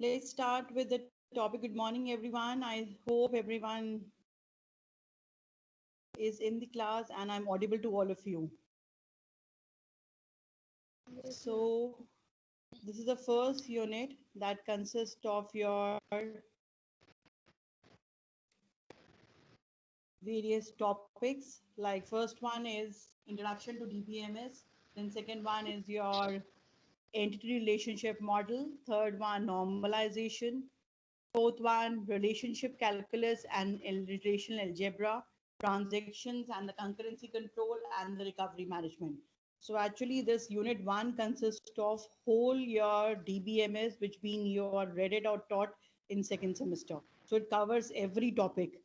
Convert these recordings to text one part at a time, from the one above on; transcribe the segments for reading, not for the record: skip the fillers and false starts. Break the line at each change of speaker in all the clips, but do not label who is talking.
Let's start with the topic. Good morning, everyone. I hope everyone is in the class and I'm audible to all of you. So, this is the first unit that consists of your various topics. Like, first one is introduction to DBMS, then second one is your entity relationship model, third one normalization, fourth one, relationship calculus and relational algebra, transactions and the concurrency control and the recovery management. So actually this unit 1 consists of whole your DBMS which being your read it or taught in second semester. So it covers every topic,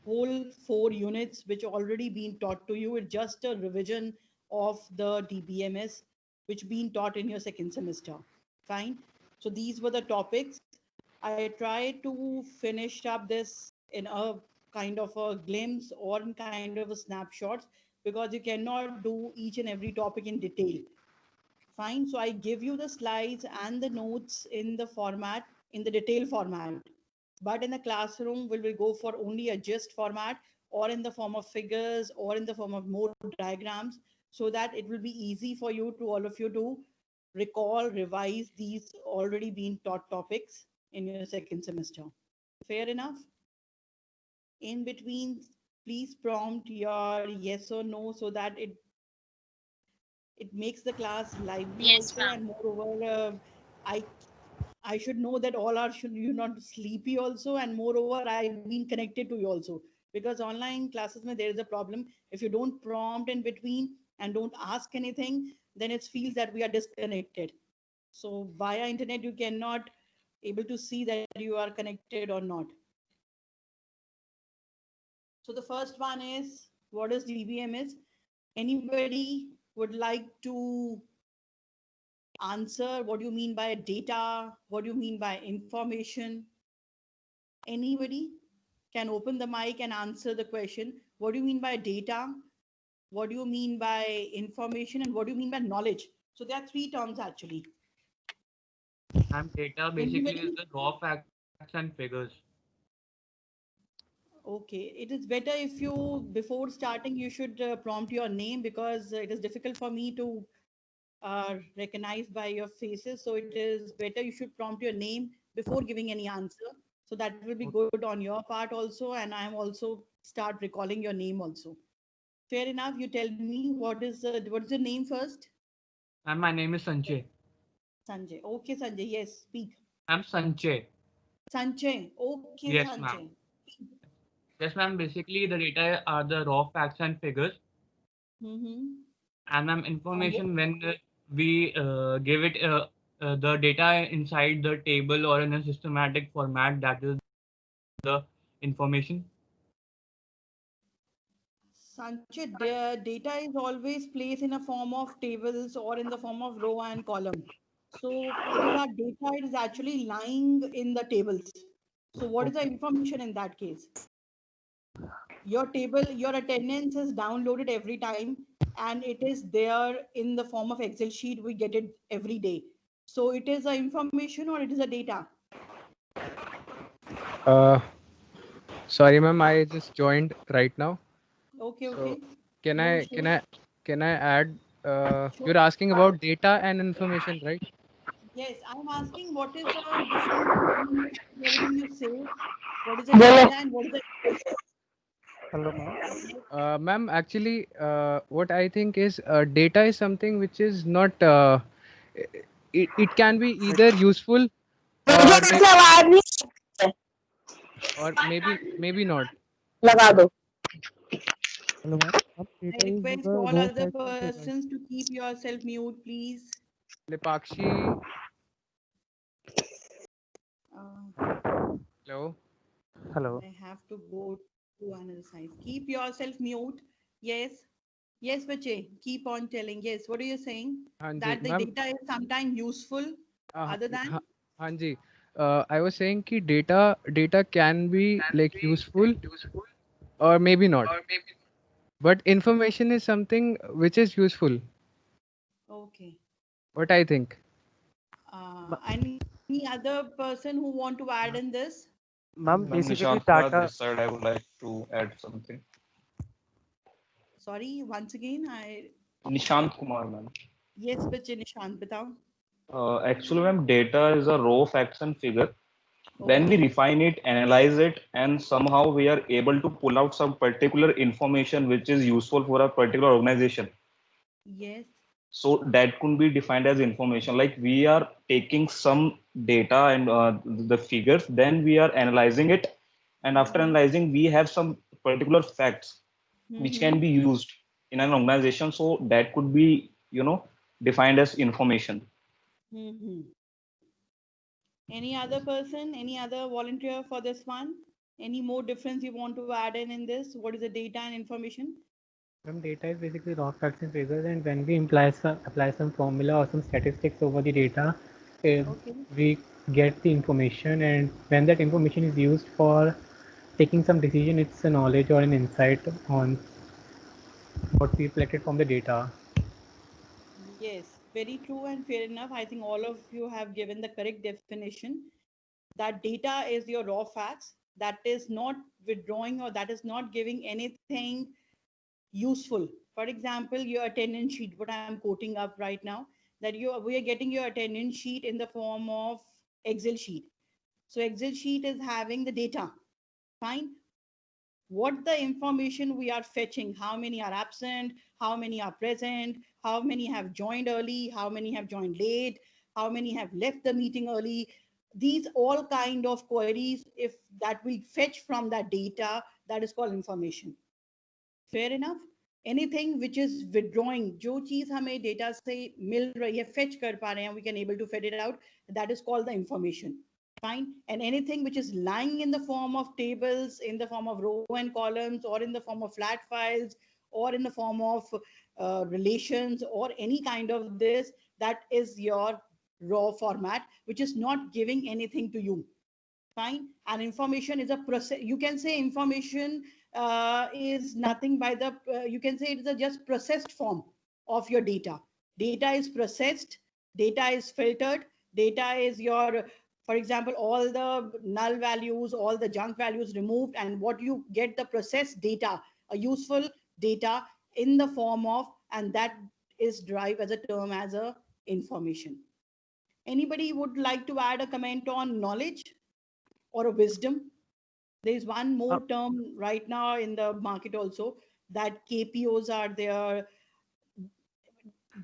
whole 4 units which already been taught to you. It's just a revision of the DBMS which been taught in your second semester. Fine. So these were the topics. I tried to finish up this in a kind of a glimpse or in kind of a snapshots because you cannot do each and every topic in detail. Fine. So I give you the slides and the notes in the format, in the detail format. But in the classroom, we will go for only a gist format or in the form of figures or in the form of more diagrams so that it will be easy for you to all of you to recall, revise these already been taught topics in your second semester. Fair enough? In between, please prompt your yes or no so that it makes the class lively
Yes,
also,
ma'am.
and moreover i I should know that all are should you not sleepy also, and moreover I've been connected to you also, because online classes mein there is a problem. If you don't prompt in between and don't ask anything, then it feels that we are disconnected. So via internet you cannot able to see that you are connected or not. So the first one is, what is DBMS? Anybody would like to answer what do you mean by data? What do you mean by information? Anybody can open the mic and answer the question. What do you mean by data? What do you mean by information? And what do you mean by knowledge? So there are 3 terms actually.
And data basically is
Anybody?
the raw facts and figures.
Okay, it is better if you, before starting, you should prompt your name because it is difficult for me to recognize by your faces. So it is better you should prompt your name before giving any answer. So that will be good on your part also, and I am also start recalling your name also. Fair enough. You tell me what is your name first?
And my name is Sanjay.
Sanjay. Okay, Sanjay. Yes, speak.
I'm Sanjay.
Sanjay. Okay,
Yes, ma'am.
Sanjay.
Yes, ma'am. Basically, the data are the raw facts and figures.
Mm-hmm.
And ma'am,
And what,
information when we give it the data inside the table or in a systematic format, that is the information.
Sanjay, the data is always placed in a form of tables or in the form of row and column. So it is our data. It is actually lying in the tables. So what is the
Okay.
information in that case? Your table, your attendance is downloaded every time and it is there in the form of Excel sheet. We get it every day. So it is a information or it is a data.
Uh, Sorry, ma'am. I just joined right now.
Okay,
So
okay.
can
No
I can
issues.
I can I add?
Sure.
You're asking about data and information, right?
Yes, I'm asking what is the difference between everything you say? What is the data and what is the
Hello, ma'am.
Ma'am, actually, what I think is data is something which is not. It can be either useful or maybe not.
लगा दो.
Hello, ma'am.
I
Data is
request
the
all
raw
other
facts and figures.
persons to keep yourself mute, please.
Lipakshi,
Uh,
hello.
Hello.
I have to go to another side. Keep yourself mute. Yes. Yes, Bache. Keep on telling. Yes. What are you saying?
हाँ जी,
That the
ma'am.
data is sometimes useful other than?
हाँ हाँ जी. I was saying कि data can be like useful or maybe not. But information is something which is useful.
Okay.
What I think.
I mean, Any other person who want to add in this?
Ma'am,
Ma'am,
basically
Nishant Kumar,
data.
this side, I would like to add something.
Sorry, once again,
Nishant Kumar, ma'am.
yes, बच्चे निशांत बताओ.
Actually, ma'am, data is a raw facts and figure. Then we
Okay.
refine it, analyze it, and somehow we are able to pull out some particular information which is useful for a particular organization.
Yes.
So that could be defined as information. Like we are taking some data and the figures, then we are analyzing it, and after
Mm-hmm.
analyzing, we have some particular facts which
Mm-hmm.
can be used in an organization. So that could be, defined as information.
Mm-hmm. Any other person? Any other volunteer for this one? Any more difference you want to add in this? What is the data and information?
From data is basically raw facts and figures, and when we apply some formula or some statistics over the data,
Okay.
we get the information, and when that information is used for taking some decision, it's a knowledge or an insight on what we collected from the data.
Yes, very true and fair enough. I think all of you have given the correct definition that data is your raw facts, that is not withdrawing or that is not giving anything useful. For example, your attendance sheet, what I'm quoting up right now, that we are getting your attendance sheet in the form of Excel sheet. So Excel sheet is having the data. Fine. What the information we are fetching, how many are absent, how many are present, how many have joined early, how many have joined late, how many have left the meeting early. These all kind of queries, if that we fetch from that data, that is called information. Fair enough. Anything which is withdrawing, जो चीज हमें data से मिल रही है, fetch कर पा रहे हैं, we can able to fetch it out, that is called the information. Fine. And anything which is lying in the form of tables, in the form of row and columns, or in the form of flat files, or in the form of relations, or any kind of this, that is your raw format, which is not giving anything to you. Fine. And information is a process. You can say information is nothing by the, you can say it is a just processed form of your data. Data is processed, data is filtered, data is your, for example, all the null values, all the junk values removed, and what you get the processed data, a useful data in the form of, and that is derived as a term as a information. Anybody would like to add a comment on knowledge or a wisdom? There is one
Uh,
more term right now in the market also, that KPOs are there,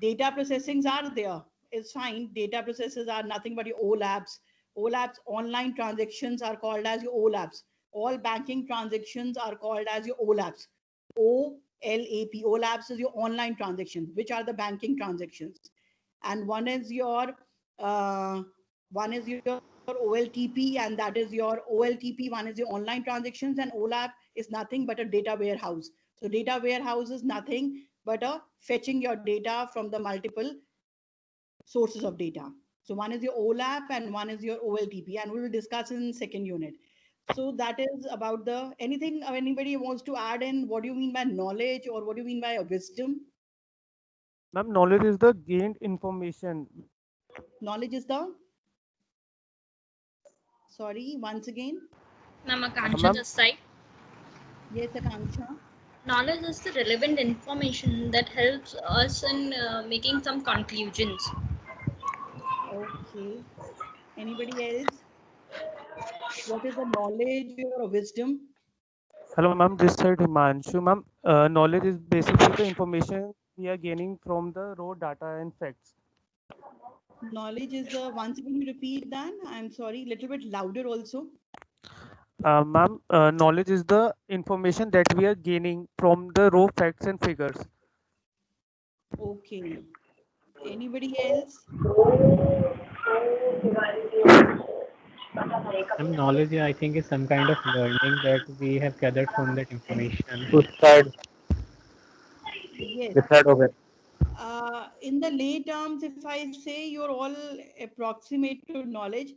data processings are there. It's fine. Data processes are nothing but your OLAPs. OLAPs, online transactions are called as your OLAPs. All banking transactions are called as your OLAPs. OLAP. OLAPs is your online transactions, which are the banking transactions. And uh, one is your OLTP, and that is your OLTP. One is your online transactions, and OLAP is nothing but a data warehouse. So data warehouse is nothing but a fetching your data from the multiple sources of data. So one is your OLAP and one is your OLTP, and we will discuss in second unit. So that is about the anything anybody wants to add in. What do you mean by knowledge, or what do you mean by a wisdom?
Ma'am, knowledge is the gained information.
Knowledge is the, sorry, once again.
Ma'am, Akanksha
Ma'am,
this side.
Yes, Akanksha.
Knowledge is the relevant information that helps us in making some conclusions.
Okay. Anybody else? What is the knowledge or a wisdom?
hello, ma'am. This side Himanshu. Ma'am, knowledge is basically the information we are gaining from the raw data and facts.
Knowledge is the, once again you repeat that. I'm sorry, little bit louder also.
Ma'am, knowledge is the information that we are gaining from the raw facts and figures.
Okay. Anybody else?
And knowledge, I think, is some kind of learning that we have gathered from that information.
उस side
Yes.
This side हो गए
In the lay terms, if I say you're all approximate to knowledge,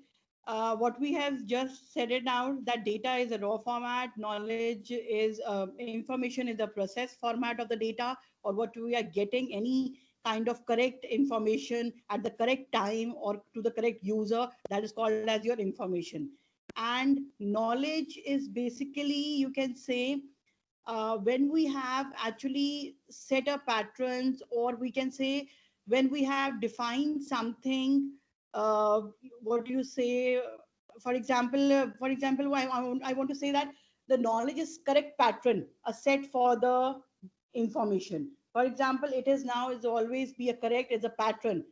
what we have just said it out, that data is a raw format, knowledge is information is the process format of the data, or what we are getting, any kind of correct information at the correct time or to the correct user, that is called as your information. And knowledge is basically, you can say, when we have actually set up patterns, or we can say when we have defined something, uh, what do you say, for example, I want to say that the knowledge is correct pattern, a set for the information. For example, it is now is always be a correct is a pattern.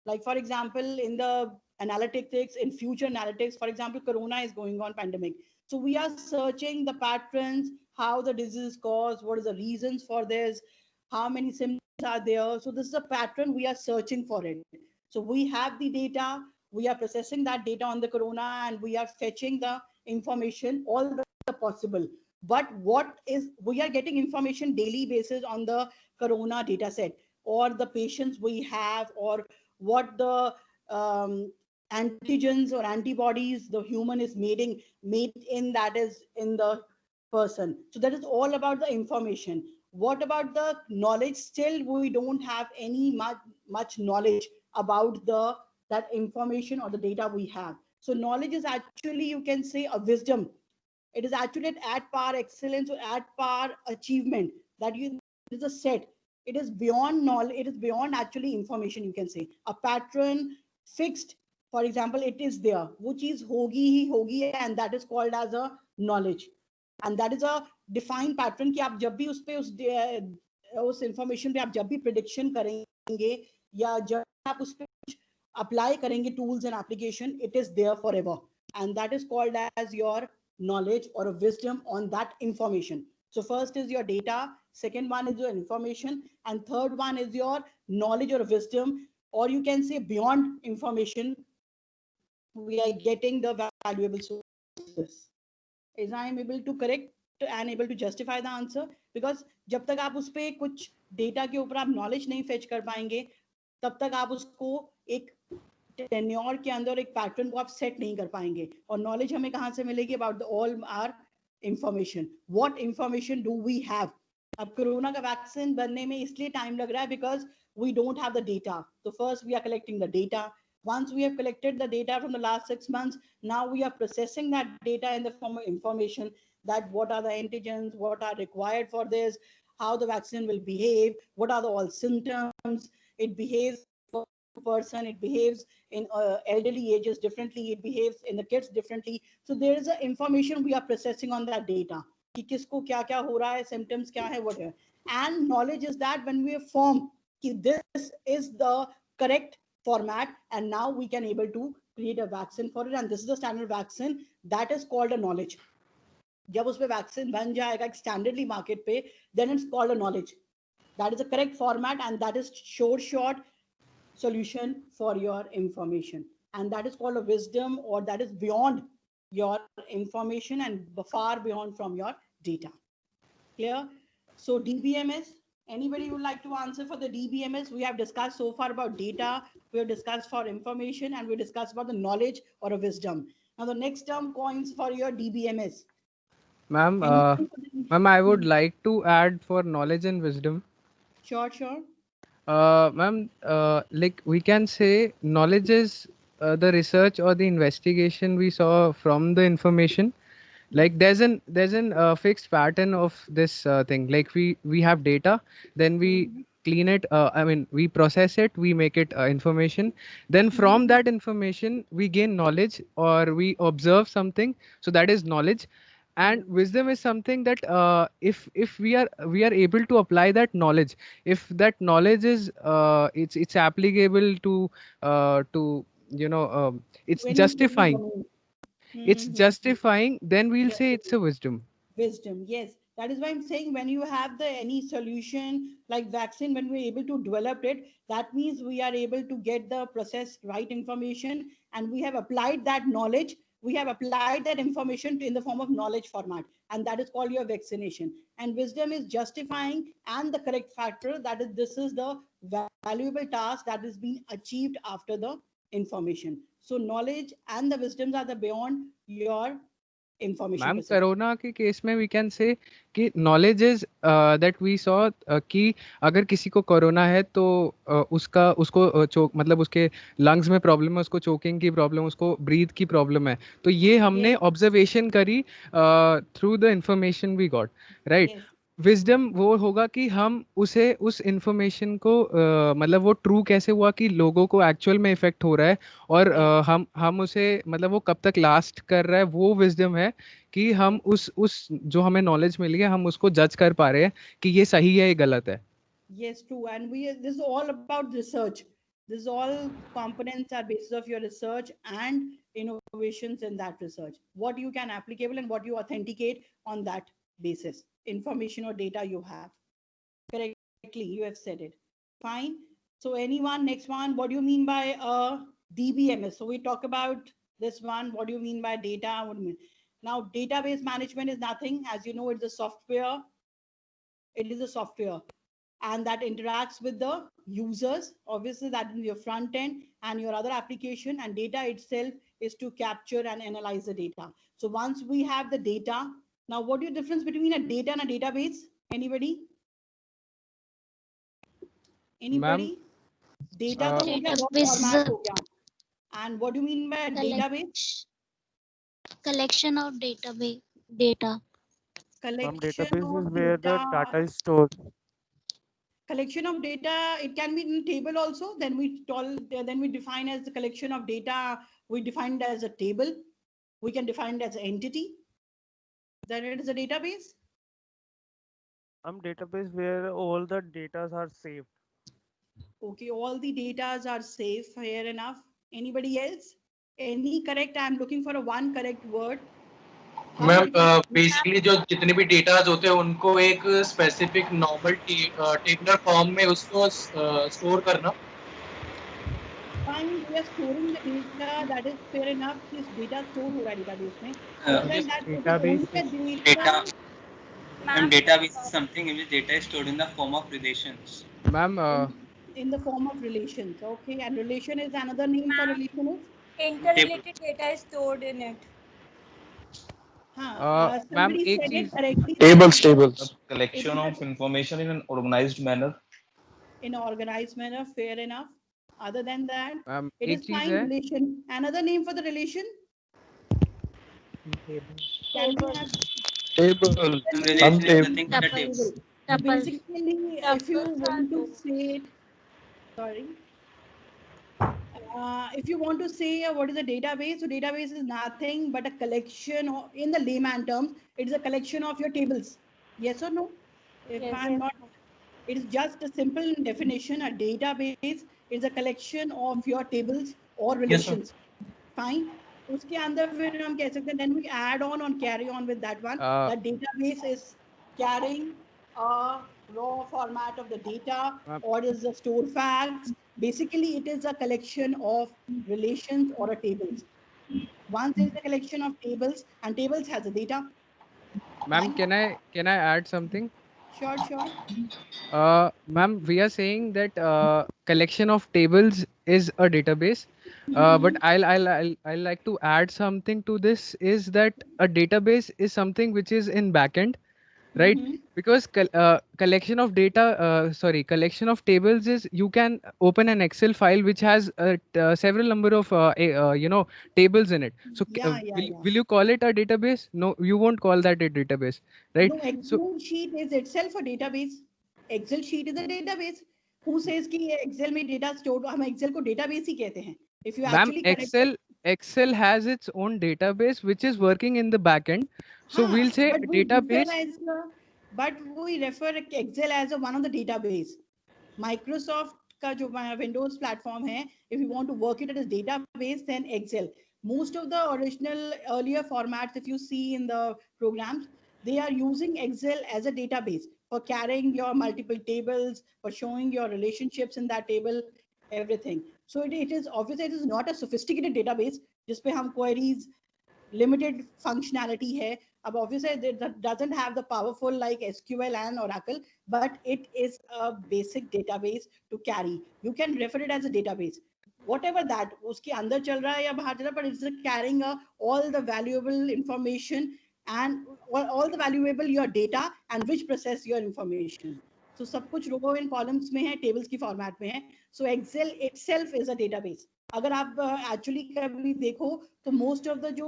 Like for example, in the analytics, in future analytics, for example, corona is going on, pandemic. So we are searching the patterns, how the disease is caused, what is the reasons for this, how many symptoms are there. So this is a pattern, we are searching for it. So we have the data, we are processing that data on the corona, and we are fetching the information all the possible. But what is, we are getting information daily basis on the corona data set, or the patients we have, or what the antigens or antibodies the human is made in, that is in the person. So that is all about the information. What about the knowledge? Still we don't have any much knowledge about the that information or the data we have. So knowledge is actually, you can say, a wisdom. It is actually at par excellence or at par achievement, that you, it is a set, it is beyond knowledge, it is beyond actually information, you can say. A pattern fixed, for example, it is there, which is hogi hi hogi, and that is called as a knowledge. And that is a defined pattern कि आप जब भी उस पे उस information पे आप जब भी prediction करेंगे, या जब आप उस पे apply करेंगे tools and application, it is there forever. And that is called as your knowledge or a wisdom on that information. So first is your data, second one is your information, and third one is your knowledge or wisdom, or you can say beyond information, we are getting the valuable sources. Is I am able to correct and able to justify the answer? Because जब तक आप उस पे कुछ data के ऊपर आप knowledge नहीं फेच कर पाएंगे, तब तक आप उसको एक टेन्योर के अंदर एक पैटर्न को आप सेट नहीं कर पाएंगे. और नॉलेज हमें कहाँ से मिलेगी? About all our information. What information do we have? अब कोरोना का वैक्सीन बनने में इसलिए टाइम लग रहा है because we don't have the data. So first we are collecting the data. Once we have collected the data from the last 6 months, now we are processing that data in the form of information, that what are the antigens, what are required for this, how the vaccine will behave, what are the all symptoms, it behaves for person, it behaves in elderly ages differently, it behaves in the kids differently. So there is a information we are processing on that data. कि किसको क्या क्या हो रहा है, symptoms क्या है, whatever. And knowledge is that when we form this is the correct format, and now we can able to create a vaccine for it, and this is the standard vaccine, that is called a knowledge. जब उस पे vaccine बन जाएगा एक स्टैंडर्डली market पे, then it's called a knowledge. That is the correct format, and that is short solution for your information, and that is called a wisdom, or that is beyond your information and far beyond from your data. Clear? So DBMS, anybody would like to answer for the DBMS? We have discussed so far about data, we have discussed for information, and we discussed about the knowledge or a wisdom. Now the next term coins for your DBMS.
Ma'am, ma'am, I would like to add for knowledge and wisdom.
Sure.
Ma'am, like we can say knowledge is the research or the investigation we saw from the information. Like there's an fixed pattern of this thing. Like we have data, then we clean it. I mean, we process it, we make it information. Then from that information, we gain knowledge or we observe something. So that is knowledge. And wisdom is something that if we are able to apply that knowledge, if that knowledge is it's applicable to it's
Any
justifying,
domain.
it's justifying, then we'll say it's a wisdom.
Wisdom, yes. That is why I'm saying when you have the any solution like vaccine, when we're able to develop it, that means we are able to get the process right information, and we have applied that knowledge. We have applied that information in the form of knowledge format, and that is called your vaccination. And wisdom is justifying and the correct factor. That is, this is the valuable task that is being achieved after the information. So knowledge and the wisdoms are the beyond your information
ma'am
perspective.
Corona के case में we can say कि knowledge is that we saw कि अगर किसी को corona है तो उसको चोक मतलब उसके लंग्स में प्रॉब्लम है, उसको चोकिंग की प्रॉब्लम, उसको ब्रीथ की प्रॉब्लम है, तो ये हमने
Yes,
ऑब्जर्वेशन करी through the information we got, right?
yes,
wisdom वो होगा कि हम उसे उस इंफॉर्मेशन को मतलब वो ट्रू कैसे हुआ कि लोगों को एक्चुअल में इफेक्ट हो रहा है, और
yes,
हम उसे मतलब वो कब तक लास्ट कर रहा है, वो विजडम है कि हम
yes,
उस जो हमें नॉलेज मिली है हम उसको जज कर पा रहे हैं कि ये सही है, ये गलत है.
yes, true. And this is all about research. This is all components are basis of your research and innovations in that research. What you can applicable and what you authenticate on that basis, information or data you have. Correctly, you have said it. Fine. So anyone, next one, what do you mean by DBMS? So we talk about this one. What do you mean by data? What do you mean? Now, database management is nothing. As you know, it's a software. It is a software and that interacts with the users. Obviously, that is your front end and your other application, and data itself is to capture and analyze the data. So once we have the data, now what is the difference between a data and a database? Anybody?
Ma'am
Anybody? Data तो हो गया, raw
Database is
format
a
हो गया. And what do you mean by database?
collection of database data.
Ma'am,
Collection
database is
of
where the
data.
data is stored.
Collection of data, it can be in table also. Then we define as the collection of data. We define it as a table. We can define it as an entity. Then it is a database.
Database where all the data are saved.
Okay, all the datas are safe. Fair enough. Anybody else? Any correct? I'm looking for a one correct word.
Ma'am basically जो जितने भी datas होते हैं उनको एक specific normal tabular form में उसको store करना.
Fine, we are storing the data. That is fair enough. This data stored हो रहा है database में. Other than that, it is
Database
only a
is
data.
And database is something in which data is stored in the form of relations.
Ma'am
In the form of relations. Okay, and relation is another name for relation is?
Interrelated data is stored in it.
Ma'am
Somebody
एक
said it
चीज
correctly.
A collection
It's
of information in an organized manner.
in an organized manner. Fair enough. Other than that,
ma'am
it
एक
is
चीज
fine.
है
Relation. Another name for the relation? Can we have
And relation is nothing but a table.
Tuples.
So
Tuples.
basically, if you
Tuples are
want to
two.
say it, sorry. If you want to say what is a database, so database is nothing but a collection of, in the layman terms, it is a collection of your tables. Yes or no? If
Yes.
I'm not, it is just a simple definition. A database is a collection of your tables or relations. Fine. उसके अंदर फिर हम कह सकते हैं, then we add on carry on with that one. That database is carrying a raw format of the data or is the store facts. Basically, it is a collection of relations or a tables. Once there is a collection of tables and tables has a data.
Ma'am
Fine.
can I add something?
Sure.
Ma'am, we are saying that collection of tables is a database. But I'll like to add something to this, is that a database is something which is in backend, right?
Mhm.
Because collection of data, collection of tables is you can open an Excel file which has several number of tables in it. So
Yeah.
will you call it a database? No, you won't call that a database, right?
No,
So
Excel sheet is itself a database. Excel sheet is a database. Who says कि ये Excel में data stored? हम Excel को database ही कहते हैं. If you
ma'am,
actually connect it,
Excel has its own database which is working in the backend. So
हाँ,
we'll say
but we refer
database.
as but we refer Excel as one of the database. Microsoft का जो Windows platform है, if you want to work it as database, then Excel. Most of the original earlier formats, if you see in the programs, they are using Excel as a database for carrying your multiple tables, for showing your relationships in that table, everything. So it is obviously it is not a sophisticated database जिस पे हम queries limited functionality hai. Ab obviously it doesn't have the powerful like SQL and Oracle, but it is a basic database to carry. You can refer it as a database. whatever that उसके अंदर चल रहा है या बाहर चल रहा है, but it's carrying all the valuable information and all the valuable your data and which process your information. So सब कुछ रो एंड कॉलम्स में है, टेबल्स की फॉर्मेट में है. So Excel itself is a database. अगर आप एक्चुअली कभी देखो तो मोस्ट ऑफ द जो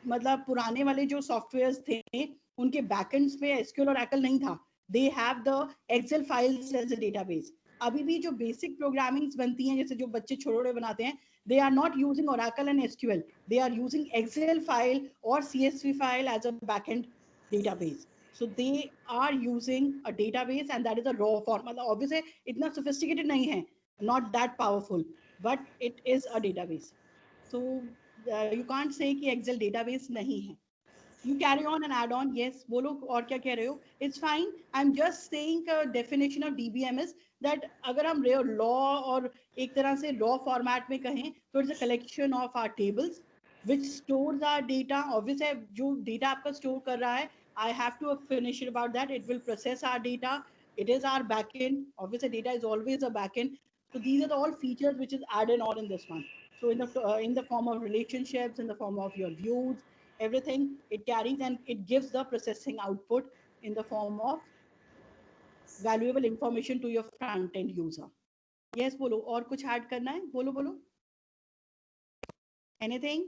मतलब पुराने वाले जो सॉफ्टवेयर्स थे उनके बैकएंड्स पे एसक्यूएल और एकल नहीं था. They have the Excel files as a database. अभी भी जो बेसिक प्रोग्रामिंग्स बनती हैं जैसे जो बच्चे छोटे बनाते हैं, they are not using Oracle and SQL. They are using Excel file or CSV file as a backend database. So they are using a database and that is a raw form. Obviously, इतना sophisticated नहीं है, not that powerful, but it is a database. So you can't say कि Excel database नहीं है. You carry on and add on. Yes, बोलो और क्या कह रहे हो? It's fine. I'm just saying a definition of DBMS that अगर हम law और एक तरह से raw format में कहें तो it's a collection of our tables which stores our data. Obviously जो data आपका store कर रहा है, I have to finish it about that. It will process our data. It is our backend. Obviously data is always a backend. So these are the all features which is added on in this one. So in the form of relationships, in the form of your views, everything it carries and it gives the processing output in the form of valuable information to your front end user. Yes, bolo. और कुछ add करना है? बोलो बोलो. Anything?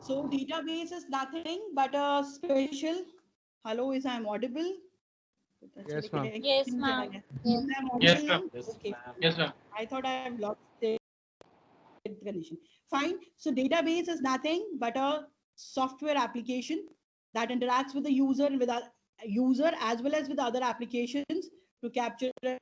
So database is nothing but a special. Hello, is I audible?
Yes, ma'am.
Yes, ma'am.
Is I audible
Yes,
now?
ma'am.
Okay.
Yes, ma'am.
I thought I have lost the condition. Fine. So database is nothing but a software application that interacts with the user with a user as well as with other applications to capture and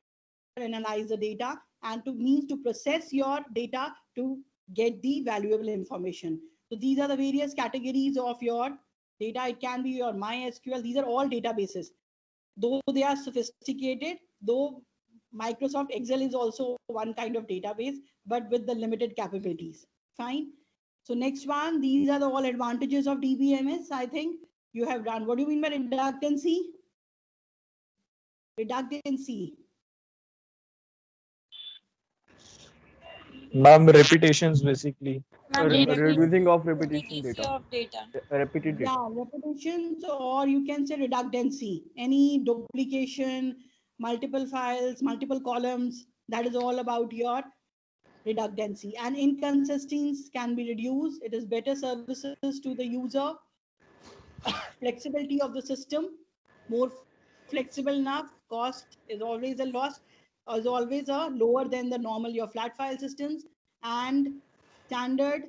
analyze the data and to means to process your data to get the valuable information. So these are the various categories of your data. It can be your MySQL. These are all databases. Though they are sophisticated, though Microsoft Excel is also one kind of database, but with the limited capabilities. Fine. So next one, these are the all advantages of DBMS. I think you have done. What do you mean by redundancy? Redundancy.
Ma'am, repetitions basically.
Ma'am,
Reducing of repetition
redundancy
data.
of data.
Repeated data.
Yeah, repetitions, or you can say redundancy. Any duplication, multiple files, multiple columns, that is all about your redundancy. And inconsistencies can be reduced. It is better services to the user. Flexibility of the system, more flexible enough. Cost is always a loss, is always a lower than the normal your flat file systems. And standard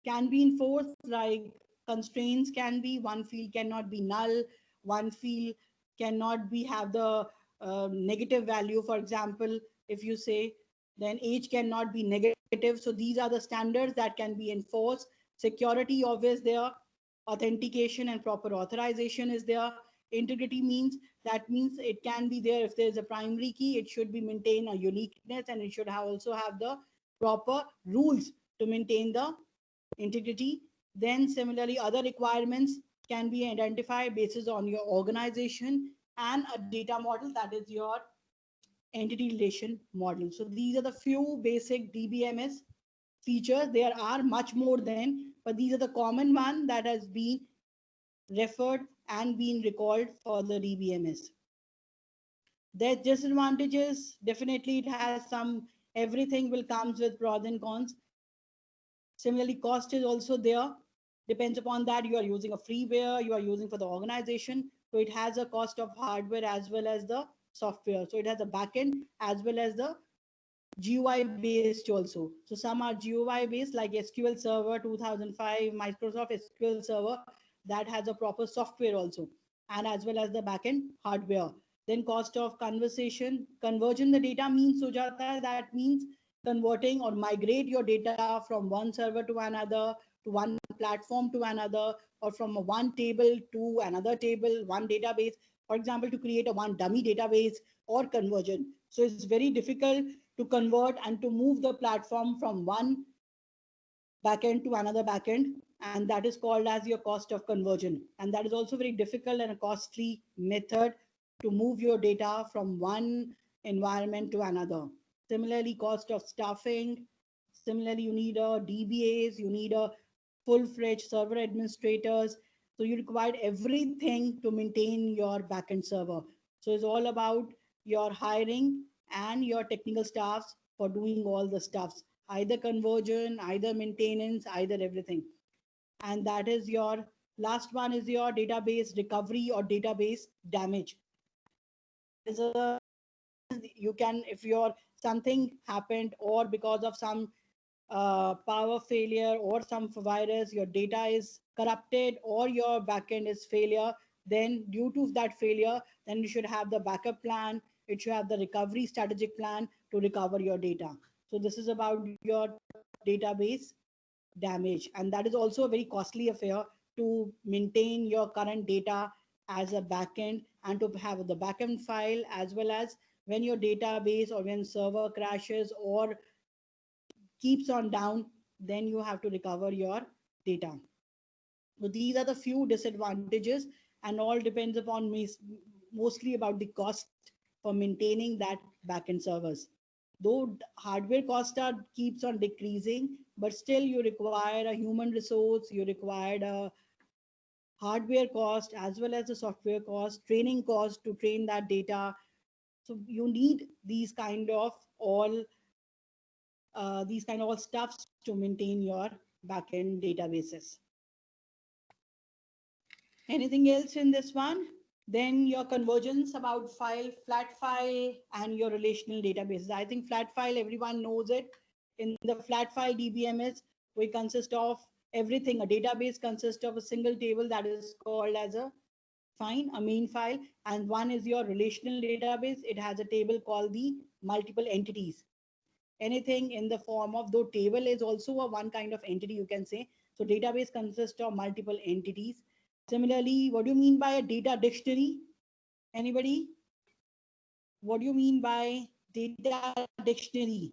can be enforced, like constraints can be one field cannot be null, one field cannot be have the negative value. For example, if you say then age cannot be negative. So these are the standards that can be enforced. Security always there. Authentication and proper authorization is there. Integrity means that means it can be there if there is a primary key, it should be maintain a uniqueness and it should also have the proper rules to maintain the integrity. Then similarly, other requirements can be identified based on your organization and a data model, that is your entity relation model. So these are the few basic DBMS features. There are much more than, but these are the common one that has been referred and been recalled for the DBMS. There's disadvantages. Definitely it has some, everything will comes with pros and cons. Similarly, cost is also there. Depends upon that you are using a freeware, you are using for the organization. So it has a cost of hardware as well as the software. So it has a backend as well as the GUI based also. So some are GUI based like SQL Server 2005, Microsoft SQL Server that has a proper software also, and as well as the backend hardware. Then cost of conversion the data means ho jata hai, that means converting or migrate your data from one server to another, to one platform to another, or from one table to another table, one database. For example, to create a one dummy database or conversion. So it's very difficult to convert and to move the platform from one backend to another backend, and that is called as your cost of conversion. And that is also very difficult and a costly method to move your data from one environment to another. Similarly, cost of staffing. Similarly, you need a DBAs, you need a full-fledged server administrators. So you require everything to maintain your backend server. So it's all about your hiring and your technical staffs for doing all the stuffs, either conversion, either maintenance, either everything. And that is your last one is your database recovery or database damage. Is a you can if your something happened or because of some power failure or some virus, your data is corrupted or your backend is failure, then due to that failure, then you should have the backup plan. It should have the recovery strategic plan to recover your data. So this is about your database damage, and that is also a very costly affair to maintain your current data as a backend and to have the backend file, as well as when your database or when server crashes or keeps on down, then you have to recover your data. So these are the few disadvantages, and all depends upon me mostly about the cost for maintaining that backend servers. Though hardware cost are keeps on decreasing, but still you require a human resource, you require a hardware cost as well as the software cost, training cost to train that data. So you need these kind of all stuffs to maintain your backend databases. Anything else in this one? Then your conversions about flat file and your relational databases. I think flat file, everyone knows it. In the flat file DBMS, we consist of everything. A database consists of a single table that is called as a main file, and one is your relational database. It has a table called the multiple entities. Anything in the form of, though table is also a one kind of entity, you can say. So database consists of multiple entities. Similarly, what do you mean by a data dictionary? Anybody? What do you mean by data dictionary?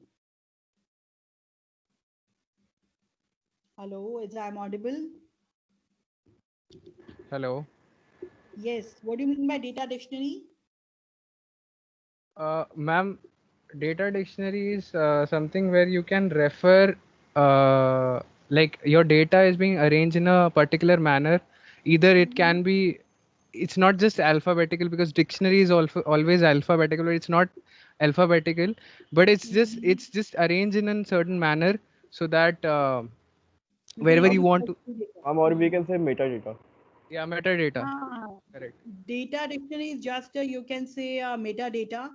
Hello, is I'm audible?
Hello.
Yes, what do you mean by data dictionary?
Ma'am, data dictionary is something where you can refer, like your data is being arranged in a particular manner. Either it can be, it's not just alphabetical, because dictionary is also always alphabetical, but it's not alphabetical, but it's just arranged in a certain manner so that wherever you want to.
Or we can say metadata.
Yeah, metadata.
Ah,
Correct.
data dictionary is just you can say metadata.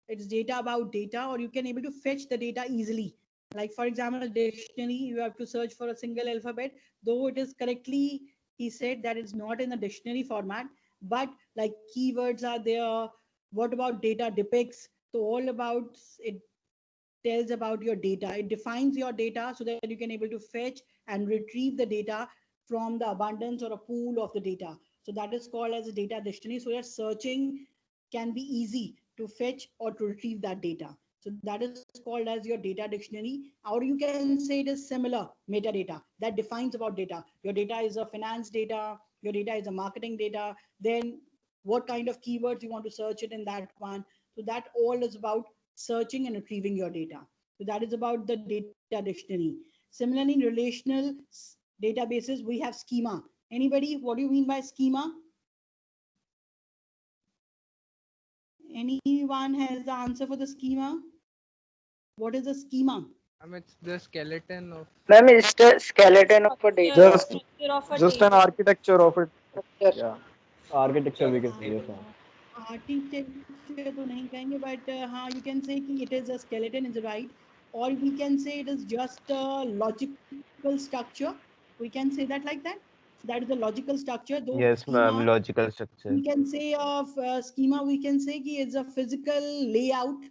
It's data about data, or you can able to fetch the data easily. Like for example, a dictionary, you have to search for a single alphabet, though it is correctly, he said that it's not in a dictionary format, but like keywords are there. What about data depicts? So all about it tells about your data. It defines your data so that you can able to fetch and retrieve the data from the abundance or a pool of the data. So that is called as a data dictionary. So your searching can be easy to fetch or to retrieve that data. So that is called as your data dictionary. Or you can say it is similar metadata that defines about data. Your data is a finance data, your data is a marketing data, then what kind of keywords you want to search it in that one. So that all is about searching and retrieving your data. So that is about the data dictionary. Similarly, in relational databases, we have schema. Anybody, what do you mean by schema? Anyone has the answer for the schema? What is a schema?
It's the skeleton of.
Ma'am, it's the skeleton of a data.
Just an architecture of it. Yeah. Architecture we can say, yes, ma'am.
Architecture तो नहीं कहेंगे, but हाँ, you can say कि it is a skeleton is right, or we can say it is just a logical structure. We can say that like that. That is a logical structure. Though
Yes,
schema,
ma'am. Logical structure.
we can say of schema, we can say कि it's a physical layout.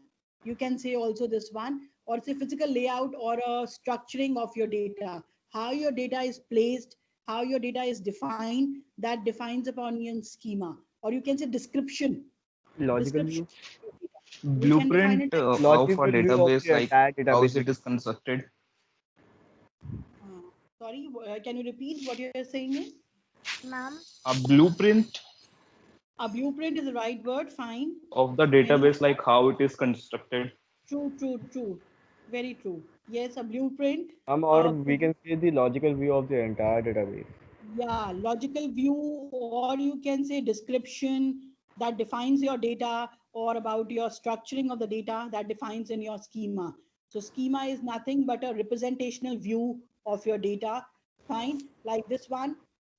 You can say also this one, or say physical layout or a structuring of your data. How your data is placed, how your data is defined, that defines upon your schema. Or you can say description.
Logical
Description.
view.
We can define
Blueprint
it like
of a
Logical view of
database,
the
like
entire
how
database.
it is constructed.
sorry, can you repeat what you're saying?
Ma'am.
A blueprint
A blueprint is the right word. Fine.
of the database, like how it is constructed.
True. Very true. Yes, a blueprint.
Or we can say the logical view of the entire database.
Yeah, logical view, or you can say description that defines your data, or about your structuring of the data that defines in your schema. So schema is nothing but a representational view of your data. Fine. Like this one,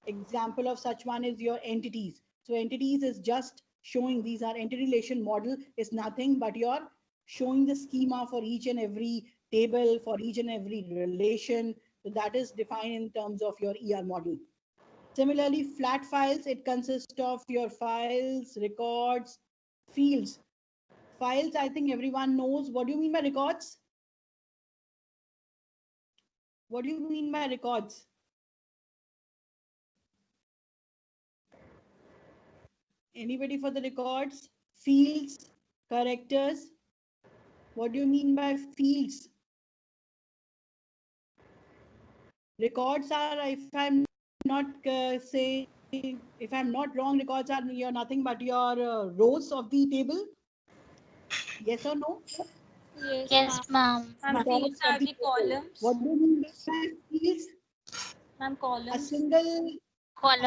example of such one is your entities. So entities is just showing, these are entity relation model, is nothing but your showing the schema for each and every table, for each and every relation. So that is defined in terms of your ER model. Similarly, flat files, it consists of your files, records, fields. Files, I think everyone knows. What do you mean by records? What do you mean by records? Anybody for the records? Fields, characters. What do you mean by fields? Records are, if I'm not saying, if I'm not wrong, records are your nothing but your rows of the table. Yes or no?
Yes, ma'am.
Ma'am,
Fields are the columns.
What do you mean by fields?
Ma'am, columns.
A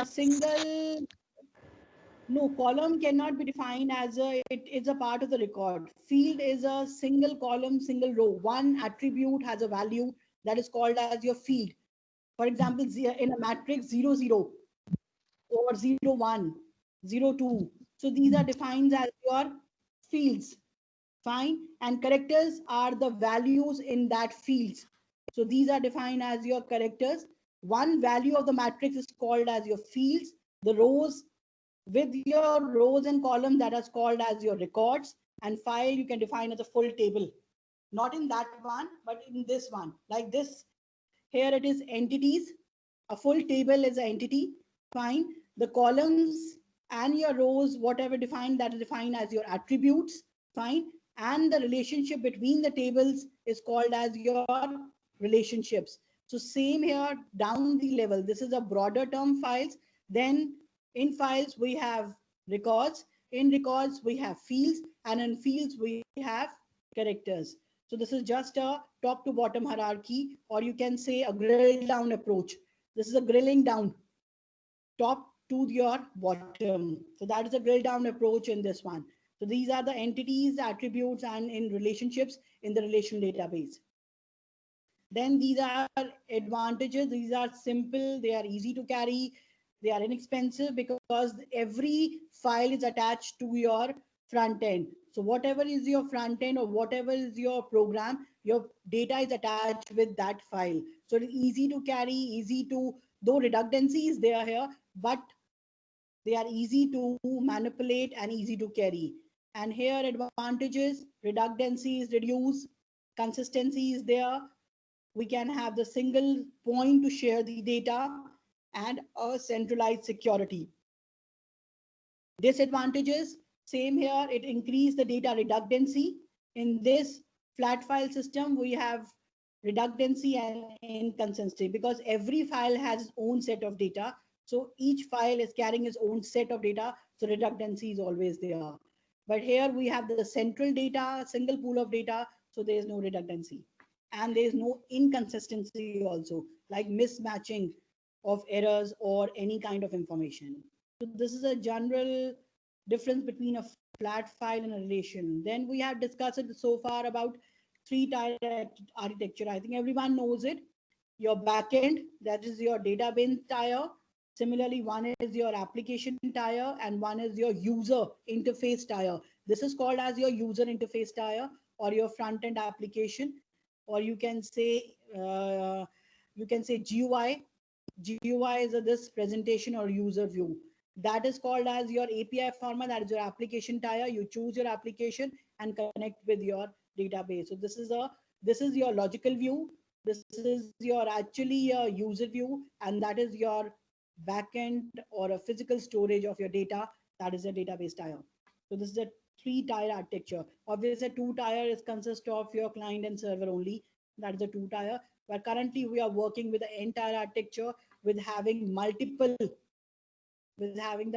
single, no, column cannot be defined as it is a part of the record. Field is a single column, single row. One attribute has a value that is called as your field. For example, in a matrix 0, 0 or 0, 1, 0, 2. So these are defined as your fields. Fine. And characters are the values in that fields. So these are defined as your characters. One value of the matrix is called as your fields. The rows with your rows and columns, that is called as your records. And file you can define as a full table. Not in that one, but in this one. Like this, here it is entities. A full table is an entity. Fine. The columns and your rows, whatever defined, that is defined as your attributes. Fine. And the relationship between the tables is called as your relationships. So same here down the level. This is a broader term files. Then in files, we have records. In records, we have fields. And in fields, we have characters. So this is just a top to bottom hierarchy, or you can say a grill down approach. This is a grilling down, top to your bottom. So that is a grill down approach in this one. So these are the entities, attributes, and in relationships in the relational database. Then these are advantages. These are simple. They are easy to carry. They are inexpensive because every file is attached to your front end. So whatever is your front end or whatever is your program, your data is attached with that file. So it's easy to carry, easy to, though redundancy is there here, but they are easy to manipulate and easy to carry. And here advantages, redundancy is reduced, consistency is there. We can have the single point to share the data and a centralized security. Disadvantages, same here, it increased the data redundancy. In this flat file system, we have redundancy and inconsistency because every file has its own set of data. So each file is carrying its own set of data. So redundancy is always there. But here we have the central data, single pool of data. So there is no redundancy. And there is no inconsistency also, like mismatching of errors or any kind of information. So this is a general difference between a flat file and a relation. Then we have discussed so far about three-tier architecture. I think everyone knows it. Your backend, that is your database tier. Similarly, one is your application tier and one is your user interface tier. This is called as your user interface tier or your front-end application, or you can say GUI. GUI is this presentation or user view. That is called as your API format. That is your application tier. You choose your application and connect with your database. So this is your logical view. This is your actually your user view, and that is your backend or a physical storage of your data. That is a database tier. So this is a three-tier architecture. Obviously, two-tier is consist of your client and server only. That is a two-tier. But currently, we are working with the entire architecture with having the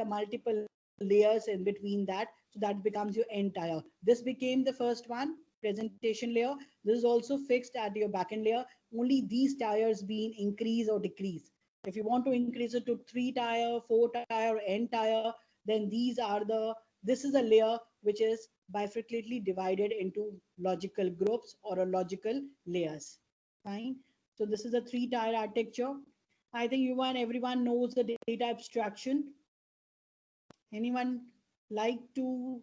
multiple layers in between that. So that becomes your entire. This became the first one. presentation layer. This is also fixed at your backend layer. Only these tiers being increase or decrease. If you want to increase it to 3 tier, 4 tier, n tier, then this is a layer which is bifurcately divided into logical groups or a logical layers. Fine. So this is a 3-tier architecture. I think everyone knows the data abstraction. Anyone like to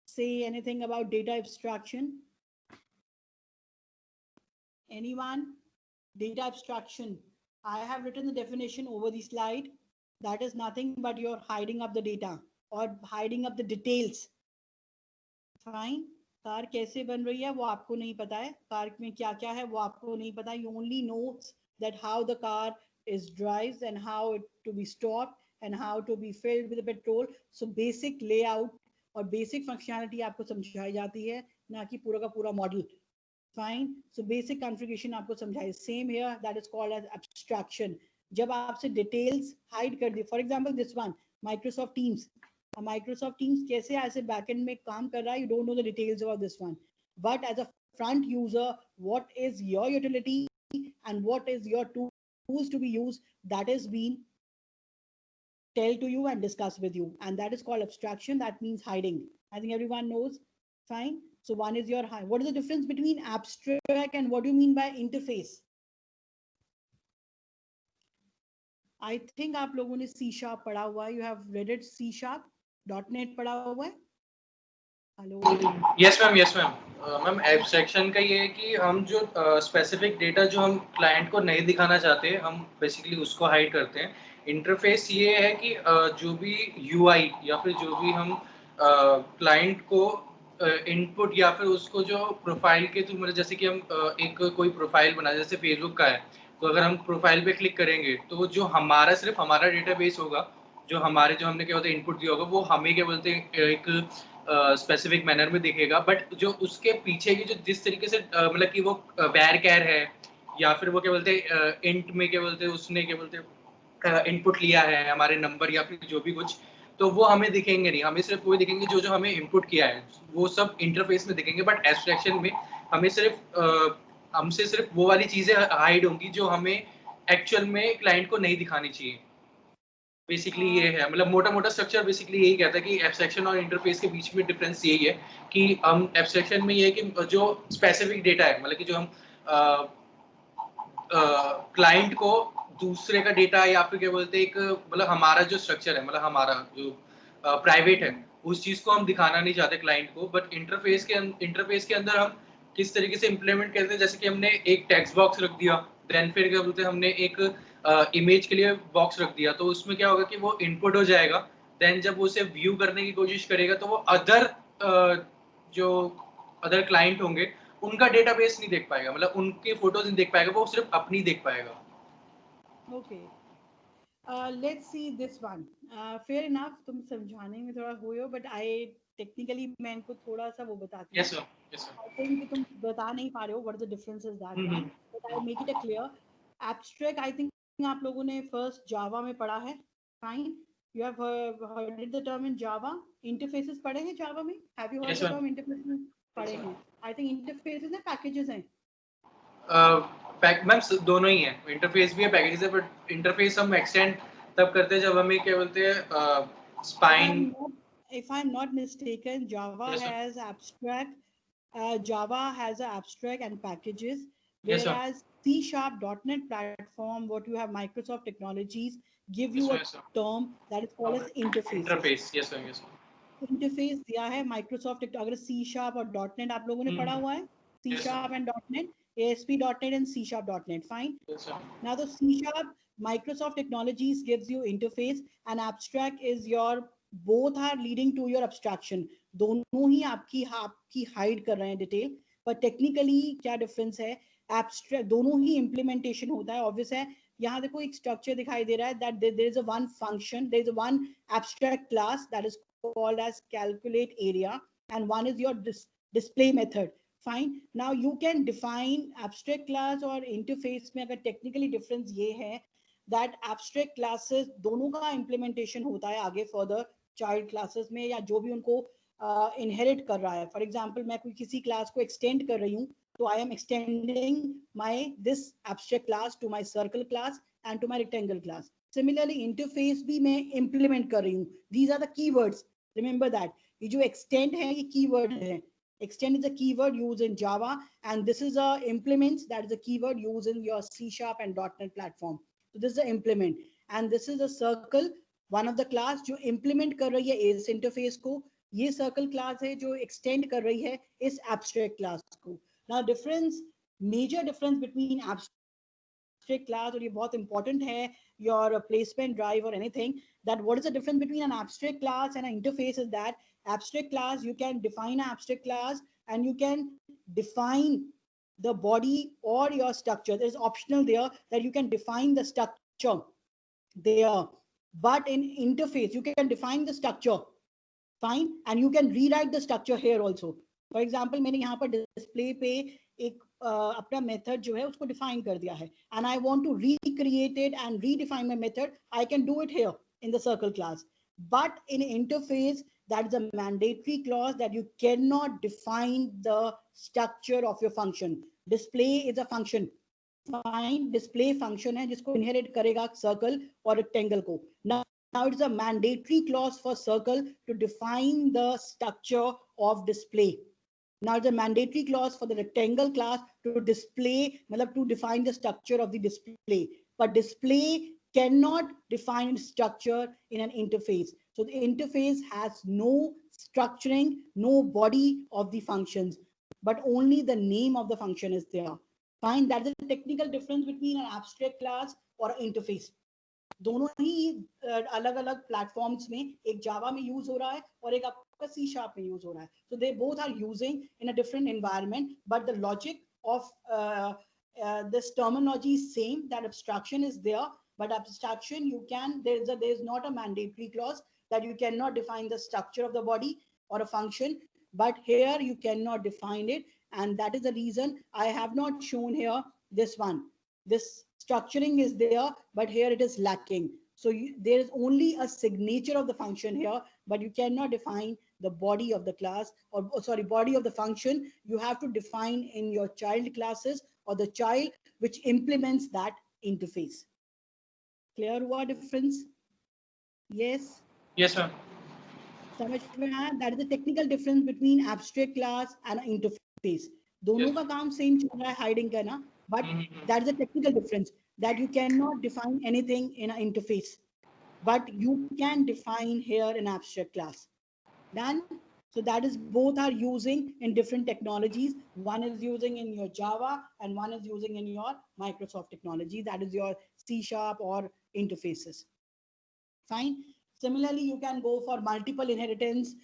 say anything about data abstraction? Anyone? Data abstraction. I have written the definition over the slide. That is nothing but you're hiding up the data or hiding up the details. Fine. Car कैसे बन रही है वो आपको नहीं पता है, car में क्या क्या है वो आपको नहीं पता. You only know that how the car is drives and how it to be stopped and how to be filled with the petrol. So basic layout और basic functionality आपको समझाई जाती है, ना कि पूरा का पूरा model. Fine. So basic configuration आपको समझाई. Same here, that is called as abstraction. जब आपसे details hide कर दी, for example this one, Microsoft Teams. Microsoft Teams कैसे ऐसे backend में काम कर रहा है, you don't know the details about this one. But as a front user, what is your utility and what is your tools to be used, that is being tell to you and discuss with you, and that is called abstraction. That means hiding. I think everyone knows. Fine. So one is your hide. What is the difference between abstract and what do you mean by interface? I think आप लोगों ने C# पढ़ा हुआ है. You have read it. C#, .NET पढ़ा हुआ है. Hello.
Yes ma'am, yes ma'am. Ma'am abstraction का ये है कि हम जो स्पेसिफिक डेटा जो हम क्लाइंट को नहीं दिखाना चाहते, हम बेसिकली उसको हाइड करते हैं. इंटरफेस ये है कि जो भी यूआई या फिर जो भी हम क्लाइंट को इनपुट या फिर उसको जो प्रोफाइल के थ्रू, मतलब जैसे कि हम एक कोई प्रोफाइल बना, जैसे फेसबुक का है, तो अगर हम प्रोफाइल पे क्लिक करेंगे तो जो हमारा सिर्फ हमारा डेटाबेस होगा, जो हमने क्या बोलते हैं इनपुट दिया होगा, वो हमें क्या बोलते हैं एक स्पेसिफिक मैनर में दिखेगा. बट जो उसके पीछे की जो जिस तरीके से मतलब कि वो बैर कैर है या फिर वो क्या बोलते हैं इंट में क्या बोलते हैं उसने क्या बोलते हैं इनपुट लिया है हमारे नंबर या फिर जो भी कुछ, तो वो हमें दिखेंगे नहीं. हमें सिर्फ वो दिखेंगे जो हमें इनपुट किया है, वो सब इंटरफेस में दिखेंगे. बट एब्स्ट्रैक्शन में हमें हमसे सिर्फ वो वाली चीजें हाइड होंगी जो हमें एक्चुअल में क्लाइंट को नहीं दिखानी चाहिए. बेसिकली ये है, मतलब मोटा मोटा स्ट्रक्चर बेसिकली यही कहता है कि एब्स्ट्रैक्शन और इंटरफेस के बीच में डिफरेंस यही है कि हम एब्स्ट्रैक्शन में ये है कि जो स्पेसिफिक डेटा है, मतलब कि जो हम क्लाइंट को दूसरे का डेटा या फिर क्या बोलते हैं एक मतलब हमारा जो स्ट्रक्चर है, मतलब हमारा जो प्राइवेट है, उस चीज को हम दिखाना नहीं चाहते क्लाइंट को. बट इंटरफेस के अंदर हम किस तरीके से इम्प्लीमेंट करते हैं, जैसे कि हमने एक टेक्स्ट बॉक्स रख दिया, देन फिर क्या बोलते हैं हमने एक इमेज के लिए बॉक्स रख दिया, तो उसमें क्या होगा कि वो इनपुट हो जाएगा. देन जब वो उसे व्यू करने की कोशिश करेगा तो वो अदर क्लाइंट होंगे उनका डेटाबेस नहीं देख पाएगा, मतलब उनके फोटोज नहीं देख पाएगा, वो सिर्फ अपनी देख पाएगा.
Okay. Let's see this one. Fair enough. तुम समझाने में थोड़ा हो हो, but I technically मैं इनको थोड़ा सा वो बताती हूँ.
Yes sir. Yes sir.
I think कि तुम बता नहीं पा रहे हो what are the differences that one. But I'll make it a clear. Abstract, I think आप लोगों ने first Java में पढ़ा है. Fine. You have heard the term in Java. Interfaces पढ़े हैं Java में? Have you heard
Yes,
the
sir.
term interfaces? पढ़े हैं. I think interfaces हैं, packages हैं.
मैम दोनों ही हैं, इंटरफेस भी है, पैकेजेस है. बट इंटरफेस हम एक्सटेंड तब करते हैं जब हमें क्या बोलते हैं spine.
If I'm not mistaken, Java
Yes, sir.
has abstract. Java has abstract and packages,
Yes, sir.
whereas C#.NET platform, what you have Microsoft Technologies, give you
Yes, sir.
a term that is called as interface.
Interface. Yes sir, yes.
Interface दिया है Microsoft. अगर C# और .NET आप लोगों ने पढ़ा हुआ है,
Yes,
C#
sir.
and .NET, ASP.NET and C#.NET. Fine.
Yes, sir.
Now the C# Microsoft Technologies gives you interface and abstract is your, both are leading to your abstraction. दोनों ही आपकी hide कर रहे हैं डिटेल, पर technically क्या difference है? Abstract दोनों ही implementation होता है, ऑब्वियस है. यहाँ देखो एक स्ट्रक्चर दिखाई दे रहा है that there is a one function, there is a one abstract class that is called as calculate area, and one is your display method. Fine. Now you can define abstract class और interface में अगर technically difference ये है that abstract classes दोनों का implementation होता है आगे further child classes में, या जो भी उनको इनहेरिट कर रहा है. फॉर एग्जाम्पल मैं कोई किसी क्लास को एक्सटेंड कर रही हूँ, तो I am extending my this abstract class to my circle class and to my rectangle class. Similarly interface भी मैं इम्प्लीमेंट कर रही हूँ. These are the keywords, remember that. ये जो एक्सटेंड है ये कीवर्ड है. Extend is a keyword used in Java, and this is a implement, that is a keyword used in your C# and .NET platform. So this is the implement, and this is a circle, one of the class जो implement कर रही है इस interface को. ये circle class है जो extend कर रही है इस abstract class को. Now difference, major difference between abstract class, और ये बहुत important है your placement drive or anything, that what is the difference between an abstract class and an interface is that abstract class, you can define an abstract class and you can define the body or your structure. There's optional there that you can define the structure there, but in interface you can define the structure, fine, and you can rewrite the structure here also. For example, मैंने यहाँ पर display पे एक अपना method जो है उसको define कर दिया है, and I want to recreate it and redefine my method. I can do it here in the circle class. But in interface, that is a mandatory clause that you cannot define the structure of your function. Display is a function. Fine, display function है जिसको inherit करेगा circle और rectangle को. Now it is a mandatory clause for circle to define the structure of display. Now it's a mandatory clause for the rectangle class to display, मतलब to define the structure of the display. But display cannot define structure in an interface. So the interface has no structuring, no body of the functions, but only the name of the function is there. Fine, that is the technical difference between an abstract class or an interface. दोनों ही अलग अलग platforms में, एक जावा में use हो रहा है और एक आपका C# में यूज हो रहा है. So they both are using in a different environment, but the logic of this terminology is same, that abstraction is there, but abstraction you can, there's not a mandatory clause that you cannot define the structure of the body or a function, but here you cannot define it, and that is the reason I have not shown here this one. This structuring is there, but here it is lacking. So there is only a signature of the function here, but you cannot define the body of the class, or sorry, body of the function. You have to define in your child classes or the child which implements that interface. Clear what difference? Yes?
Yes, ma'am.
That is the technical difference between abstract class and interface. दोनों का काम same चल रहा है, hiding का ना, but that is a technical difference, that you cannot define anything in an interface, but you can define here an abstract class. Done? So that is, both are using in different technologies. One is using in your Java and one is using in your Microsoft technology, that is your C# or interfaces. Fine. Similarly, you can go for multiple inheritance,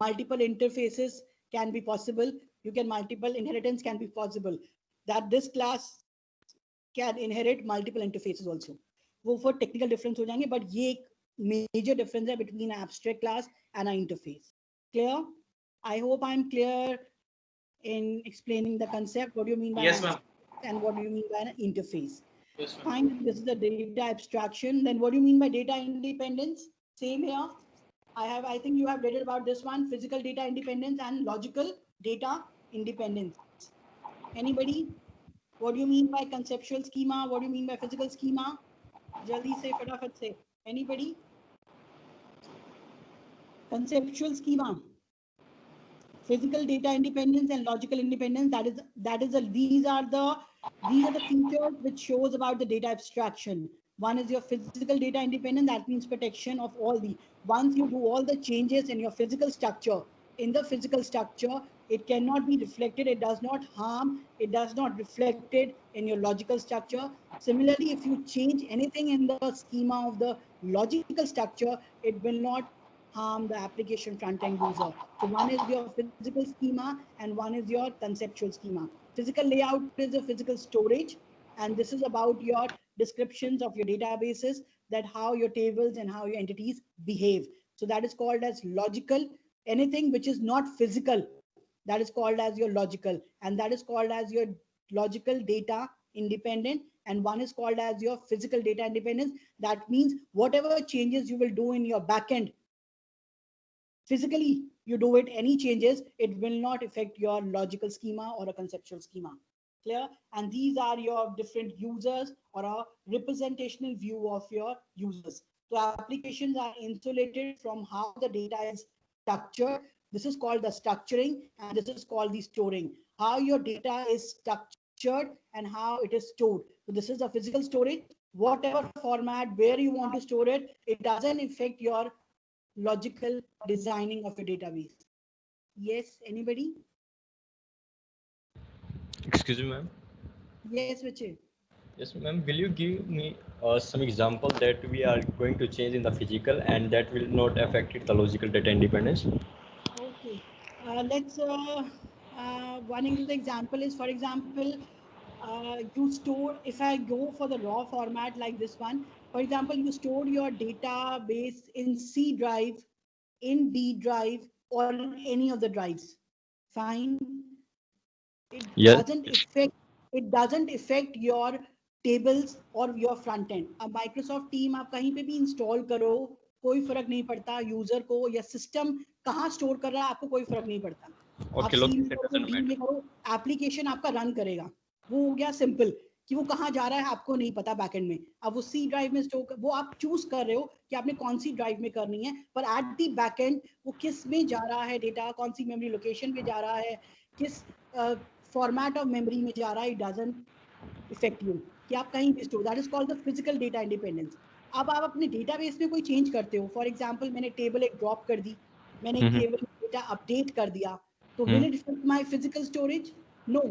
multiple interfaces can be possible. You can multiple inheritance can be possible, that this class can inherit multiple interfaces also. वो for technical difference हो जाएंगे, but ये एक major difference है between an abstract class and an interface. Clear? I hope I'm clear in explaining the concept. What do you mean by
yes, ma'am,
and what do you mean by an interface?
Yes, ma'am.
Fine. This is the data abstraction. Then what do you mean by data independence? Same here. I think you have read about this one: physical data independence and logical data independence. Anybody? What do you mean by conceptual schema? What do you mean by physical schema? Jaldi se, fatafat se. Anybody? Conceptual schema, physical data independence and logical independence. These are the features which shows about the data abstraction. One is your physical data independence. That means protection of all the, once you do all the changes in your physical structure, in the physical structure, it cannot be reflected. It does not harm. It does not reflect it in your logical structure. Similarly, if you change anything in the schema of the logical structure, it will not harm the application front-end user. So one is your physical schema and one is your conceptual schema. Physical layout is a physical storage, and this is about your descriptions of your databases, that how your tables and how your entities behave. So that is called as logical. Anything which is not physical, that is called as your logical, and that is called as your logical data independent, and one is called as your physical data independence. That means whatever changes you will do in your backend, physically you do it, any changes, it will not affect your logical schema or a conceptual schema. Clear? And these are your different users or a representational view of your users. So applications are insulated from how the data is structured. This is called the structuring, and this is called the storing. How your data is structured and how it is stored. So this is the physical storage. Whatever format, where you want to store it, it doesn't affect your logical designing of your database. Yes, anybody?
Excuse me, ma'am.
Yes, Richard.
Yes, ma'am. Will you give me some example that we are going to change in the physical and that will not affect the logical data independence?
Okay. Let's one example is, for example, you store, if I go for the raw format like this one, for example, you store your database in C drive, in D drive, or in any of the drives. Fine. It
Yes.
doesn't affect your tables और your front end. अब Microsoft Team आप कहीं पे भी install करो, कोई फर्क नहीं पड़ता यूजर को, या सिस्टम कहाँ स्टोर कर रहा है आपको कोई फर्क नहीं पड़ता. आप C में करो, D में करो, एप्लीकेशन आपका रन करेगा. वो हो गया सिंपल कि वो कहाँ जा रहा है आपको नहीं पता बैकएंड में. अब वो C ड्राइव में स्टोर, वो आप चूज कर रहे हो कि आपने कौन सी ड्राइव में करनी है, पर एट दी बैकएंड वो किस में जा रहा है डेटा, कौन सी मेमोरी लोकेशन में जा रहा है, किस फॉर्मेट ऑफ मेमोरी में जा रहा है, इट डजंट इफेक्ट यू कि आप कहीं भी store. That is called the physical data independence. अब आप अपने डेटाबेस में कोई चेंज करते हो, फॉर एग्जांपल मैंने टेबल एक ड्रॉप कर दी, मैंने टेबल डेटा अपडेट कर दिया, तो will it effect my physical storage? No,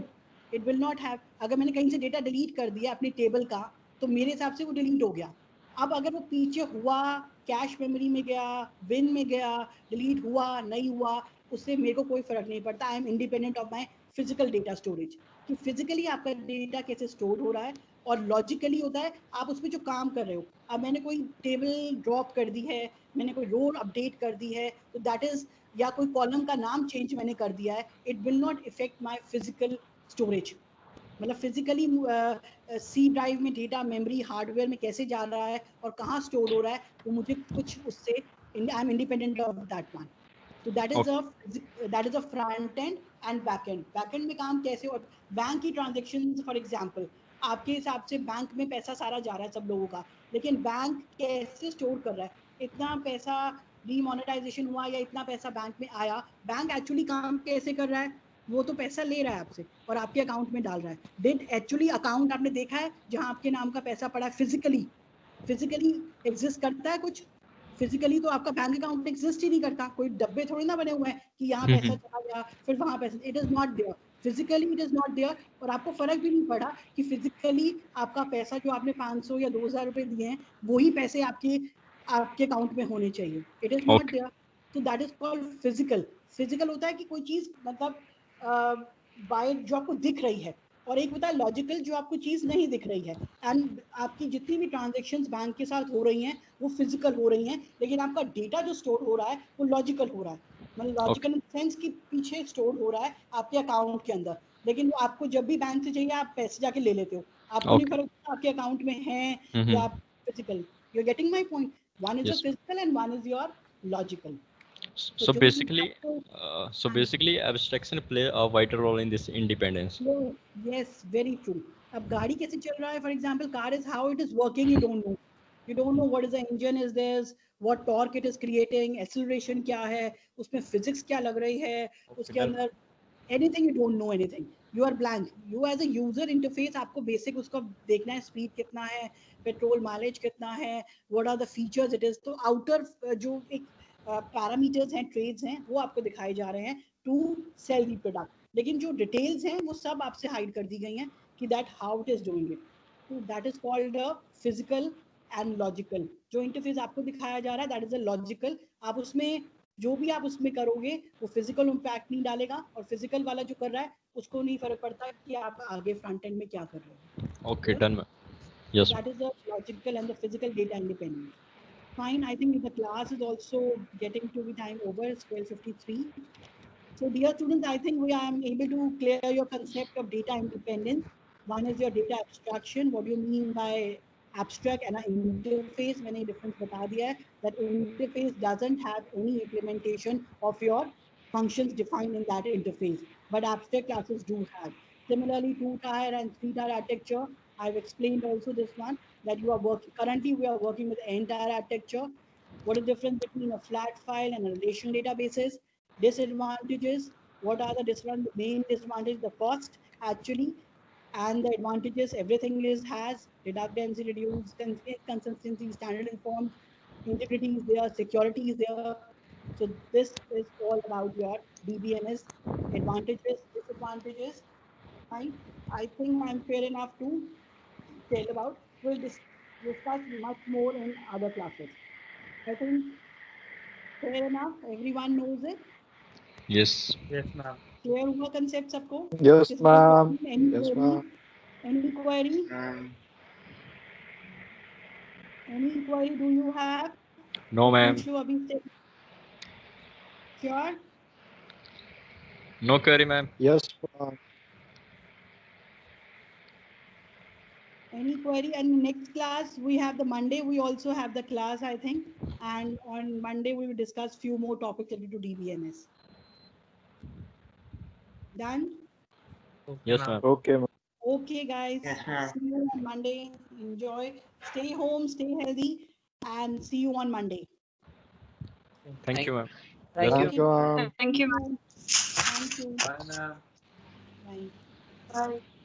it will not have. अगर मैंने कहीं से डेटा डिलीट कर दिया अपने टेबल का, तो मेरे हिसाब से वो डिलीट हो गया. अब अगर वो पीछे हुआ, कैश मेमोरी में गया, बिन में गया, डिलीट हुआ नहीं हुआ, उससे मेरे को कोई फर्क नहीं पड़ता. आई am independent of my physical data storage. कि फिजिकली आपका डेटा कैसे स्टोर हो रहा है, और लॉजिकली होता है आप उसमें जो काम कर रहे हो. अब मैंने कोई टेबल ड्रॉप कर दी है, मैंने कोई रो अपडेट कर दी है, तो दैट इज, या कोई कॉलम का नाम चेंज मैंने कर दिया है, it will not effect my physical storage. मतलब फिजिकली सी ड्राइव में डेटा मेमोरी हार्डवेयर में कैसे जा रहा है और कहाँ स्टोर हो रहा है, वो मुझे कुछ उससे, I am independent of that one. तो that is a front end and back end. Back end में काम कैसे, और बैंक की ट्रांजेक्शन, फॉर एग्जांपल आपके हिसाब से बैंक में पैसा सारा जा रहा है सब लोगों का, लेकिन बैंक कैसे स्टोर कर रहा है, इतना पैसा डीमोनेटाइजेशन हुआ या इतना पैसा बैंक में आया, बैंक एक्चुअली काम कैसे कर रहा है, वो तो पैसा ले रहा है आपसे और आपके अकाउंट में डाल रहा है. डिड एक्चुअली अकाउंट आपने देखा है जहां आपके नाम का पैसा पड़ा है, फिजिकली एग्जिस्ट करता है कुछ? फिजिकली तो आपका बैंक अकाउंट एग्जिस्ट ही नहीं करता. कोई डब्बे थोड़ी ना बने हुए हैं कि यहाँ पैसा चला गया फिर वहां पैसा. It is not there, physically it is not there. और आपको फर्क भी नहीं पड़ा कि फिजिकली आपका पैसा जो आपने 500 या 2000 रुपए दिए हैं, वही पैसे आपके अकाउंट में होने चाहिए. It is not there. तो that is called physical. Physical होता है कि कोई चीज मतलब बाय जो आपको दिख रही है, और एक होता है लॉजिकल जो आपको चीज नहीं दिख रही है. एंड आपकी जितनी भी ट्रांजैक्शंस बैंक के साथ हो रही हैं वो फिजिकल हो रही हैं, लेकिन आपका डेटा जो स्टोर हो रहा है वो लॉजिकल हो रहा है. मतलब लॉजिकल इन सेंस कि पीछे स्टोर हो रहा है आपके अकाउंट के अंदर, लेकिन वो आपको जब भी बैंक से चाहिए आप पैसे जाके ले लेते हो. आपको नहीं फर्क पड़ता आपके अकाउंट में है या physical. You are getting my point. One is the physical and one is your logical.
So basically, abstraction play a vital role in this independence.
Yes, very true. अब गाड़ी कैसे चल रहा है, for example, car is how it is working, you don't know. You don't know what is the engine is this, what torque it is creating, acceleration क्या है, उसमें physics क्या लग रही है, उसके अंदर anything, you don't know anything. You are blank. You as a user interface, आपको basic उसका देखना है, speed कितना है, petrol mileage कितना है, what are the features it is. तो outer जो एक पैरामीटर्स हैं, ट्रेड्स हैं, वो आपको दिखाए जा रहे हैं टू सेल द प्रोडक्ट. लेकिन जो डिटेल्स हैं वो सब आपसे हाइड कर दी गई हैं कि that how it is doing it. तो that is called physical and logical. जो इंटरफेस आपको दिखाया जा रहा है दैट इज अ लॉजिकल. आप उसमें जो भी आप उसमें करोगे वो फिजिकल इम्पैक्ट नहीं डालेगा, और फिजिकल वाला जो कर रहा है उसको नहीं फर्क पड़ता कि आप आगे फ्रंट एंड में क्या कर रहे हो.
Okay, done. Yes.
That is the logical and the physical data independent. Fine, I think the class is also getting to be time over. It's 12:53. So dear students, I think we are able to clear your concept of data independence. One is your data abstraction. What do you mean by abstract and an interface? मैंने difference बता दिया है that interface doesn't have any implementation of your functions defined in that interface, but abstract classes do have. Similarly, 2-tier and 3-tier architecture, I've explained also this one, that you are working, currently we are working with n-tier architecture. What is the difference between a flat file and a relational databases? Disadvantages, what are the main disadvantages? The cost actually, and the advantages, everything has redundancy reduced, consistency, standard informed, integrity is there, security is there. So this is all about your DBMS advantages, disadvantages. I think I'm fair enough to tell about. We'll discuss much more in other classes. I think fair enough. Everyone knows it.
Yes.
Yes, ma'am.
Clear हुआ concept सबको?
Yes,
Is
ma'am.
any
Yes,
query?
ma'am.
Any query? Any query do you have?
No, ma'am.
Anshu, Abhishek? Sure.
No query, ma'am.
Yes, ma'am.
Any query? And next class we have the Monday. We also have the class, I think. And on Monday we will discuss few more topics related to DBMS. Done?
Yes, ma'am.
Okay, ma'am.
Okay, guys.
Yes, ma'am.
See you on Monday. Enjoy. Stay home, stay healthy, and see you on Monday.
Thank you, ma'am.
Thank
Okay.
you, ma'am.
Thank you. Thank you.
Bye, ma'am.
Bye.
Bye.